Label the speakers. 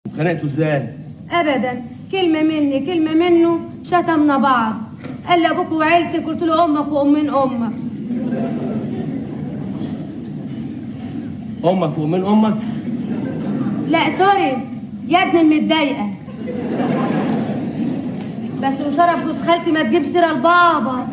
Speaker 1: اتخانقتوا ازاي؟
Speaker 2: ابدا، كلمه مني كلمه منه، شتمنا بعض. قال لي ابوك وعيلتك، قلت له امك وامين امك.
Speaker 1: امك وامين امك؟
Speaker 2: لا سوري يا ابني المتضايقه. بس وشرف جوز خالتي ما تجيب سيره لبابا.